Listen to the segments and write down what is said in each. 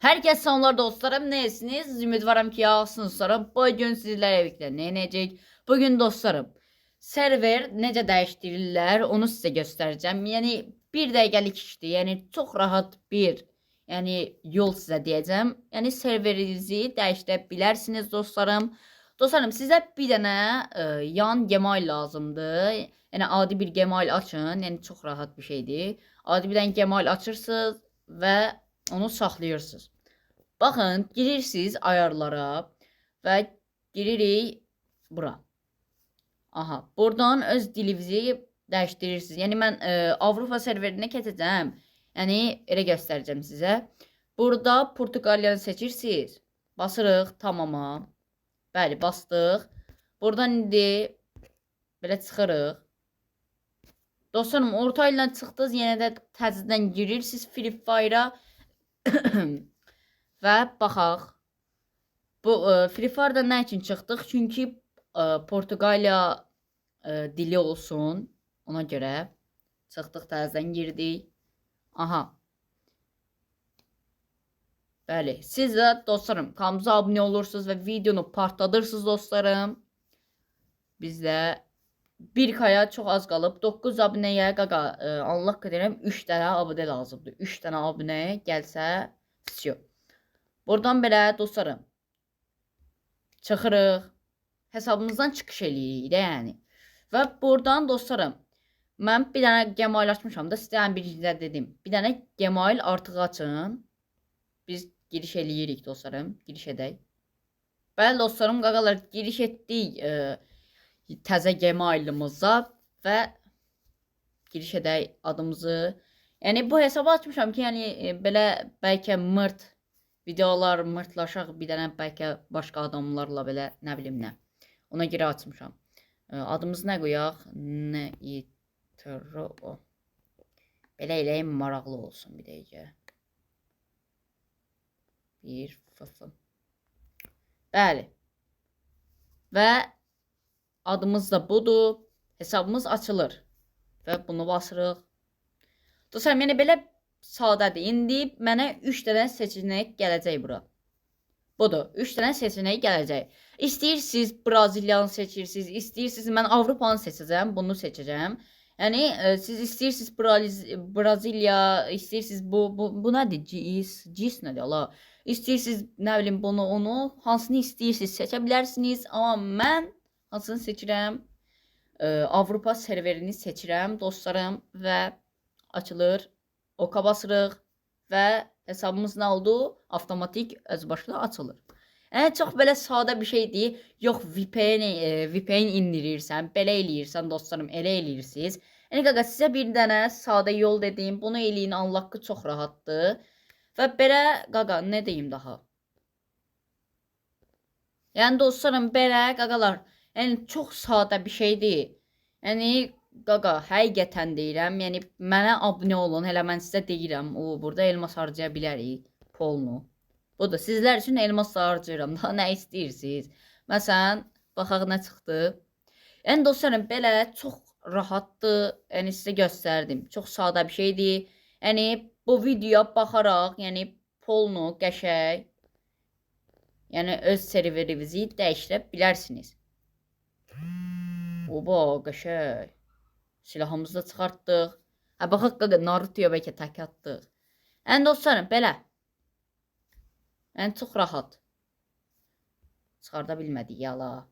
Herkes selamlar dostlarım. Neyesiniz? Ümidvaram ki yaxşısınız dostlarım. Bugün sizlərlə birlikdə nə edəcək? Bugün dostlarım, server necə dəyişdirirlər, onu sizə göstərəcəm. Yəni 1 dəqiqəlik işdir. Yəni çox rahat bir, yəni yol sizə deyəcəm. Yəni serverinizi dəyişdirə bilərsiniz dostlarım. Dostlarım, sizə bir dənə yan Gmail lazımdır. Yəni adi bir Gmail açın. Yəni çox rahat bir şeydir. Adi bir dənə Gmail açırsınız və onu saxlayırsınız. Baxın, girirsiniz ayarlara və giririk bura. Aha, buradan öz dilinizi dəyişdirirsiniz. Yəni mən Avropa serverinə keçəcəm. Yəni elə göstərəcəm sizə. Burada Portuqaliyanı seçirsiniz. Basırıq tamama. Bəli, bastıq. Buradan indi belə çıxırıq. Dostlarım, orta ilə çıxdınız, yenə də təzədən girirsiniz Free Fire-a. Və baxaq. Bu Free Fire-da nə üçün çıxdıq? Çünki Portuqaliya dili olsun. Ona görə çıxdıq, təzədən girdik. Aha. Bəli, siz də dostlarım kanalımıza abunə olursunuz və videonu partladırsınız dostlarım. Bizdə 1K-ya çox az qalıb. 9 abunəyə qaqa Allah qədərəm 3 dənə abunə lazımdır. 3 dənə abunə gəlsə, sio. Buradan belə dostlarım çıxırıq. Hesabımızdan çıxış eləyirik də yəni. Və buradan dostlarım mən bir dənə Gmail açmışam da sizə birincidə dedim. Bir dənə Gmail artıq açın. Biz giriş eləyirik dostlarım. Giriş edək. Bəli dostlarım, qaqalar giriş etdik təzə Gmailımıza və giriş edək adımızı. Yəni bu hesabı açmışam ki, yəni belə bəlkə mırt videolar mırtlaşaq, bir dənə bəlkə başqa adamlarla belə nə bilim nə. Ona görə açmışam. Adımız nə qoyaq? Nitro. Belə eləyim, maraqlı olsun bir dəqiqə. Bir fıfım. Bəli. Və adımız da budur. Hesabımız açılır. Və bunu basırıq. Dostlarım, yəni belə sadədir. İndi mənə 3 dənə seçenek gələcək bura. Budur. 3 dənə seçenek gələcək. İstəyirsiniz Braziliyanı seçirsiniz. İstəyirsiniz mən Avropanı seçəcəm. Bunu seçəcəm. Yəni siz istəyirsiniz Braziliya, istəyirsiniz bu nədir? GIS nədir? Allah. İstəyirsiniz nə bilim bunu, onu, hansını istəyirsiniz seçə bilərsiniz. Amma mən hansını seçirəm? Avropa serverini seçirəm dostlarım və açılır. Oka basırıq və hesabımız nə oldu? Avtomatik özbaşına açılır. Yəni çox belə sadə bir şeydir. Yox, VPN indirirsən, belə eləyirsən dostlarım, elə eləyirsiniz. Yəni qaqa sizə bir dənə sadə yol dedim. Bunu eləyin, Allah'ı çox rahatdır. Və belə qaqa nə deyim daha? Yəni dostlarım belə qaqalar, yəni çox sadə bir şeydir. Yəni qaqa həqiqətən deyirəm. Yəni mənə abunə olun. Hələ mən sizə deyirəm, burada elmas harcaya bilərik polnu. Budur, sizlər üçün elmas harcayıram. Daha nə istəyirsiniz? Məsələn, baxaq nə çıxdı. Yəni dostlarım belə çox rahatdır. Yəni sizə göstərdim. Çox sadə bir şeydir. Yəni bu videoya baxaraq, yəni polnu qəşəng, yəni öz serverinizi dəyişdirə bilərsiniz. Oba, qəşəng. Silahımızı da çıxartdıq. Hə, baxaq qaqa, Naruto'ya bəlkə tək atdıq. Yəni dostlarım, belə. Yəni çox rahat. Çıxarda bilmədik, yala.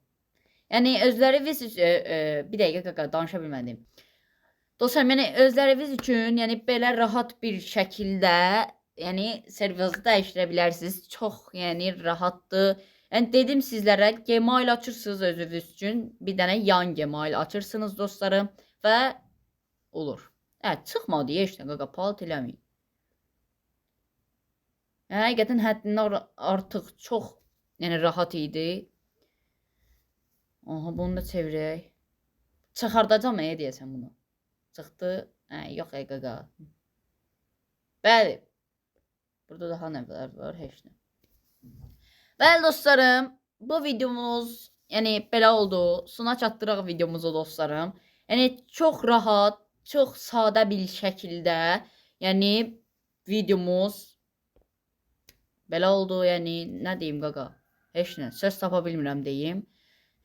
Yəni özləriniz bir dəqiqə qaqa, danışa bilmədim. Dostlarım, yəni özləriniz üçün, yəni belə rahat bir şəkildə, yəni serverinizi dəyişdirə bilərsiniz. Çox, yəni rahatdır. Yəni dedim sizlərə, Gmail açırsınız özünüz üçün. Bir dənə yan Gmail açırsınız dostlarım və olur. Hə, çıxmadı, heç nə qaqa, palat eləməyin. Həqiqətən həddindən artıq çox, yəni rahat idi. Aha, bunu da çevirək. Çıxardacam, deyəsən bunu. Çıxdı. Hə, yox, qaqa. Bəli. Burada daha nələr var, heç nə. Bəli dostlarım, bu videomuz yəni belə oldu. Sona çatdıraq videomuzu dostlarım. Yəni çox rahat, çox sadə bir şəkildə, yəni videomuz Belə oldu, yəni nə deyim qaqa? Heç nə, söz tapa bilmirəm deyim.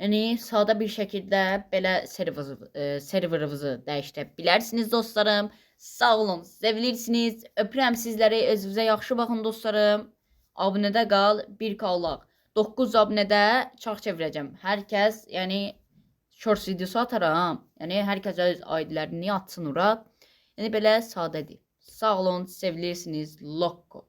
Yəni sadə bir şəkildə belə serverınızı dəyişdirə bilərsiniz dostlarım. Sağ olun, sevilirsiniz. Öpürəm sizləri, özünüzə yaxşı baxın dostlarım. Abunədə qal, 1K olaq. 9 abunədə çarx çevirəcəm. Hər kəs, yəni shorts videosu ataram. Yəni hər kəs öz aidlərini atsın ora. Yəni belə sadədir. Sağ olun, sevilirsiniz. Lokko.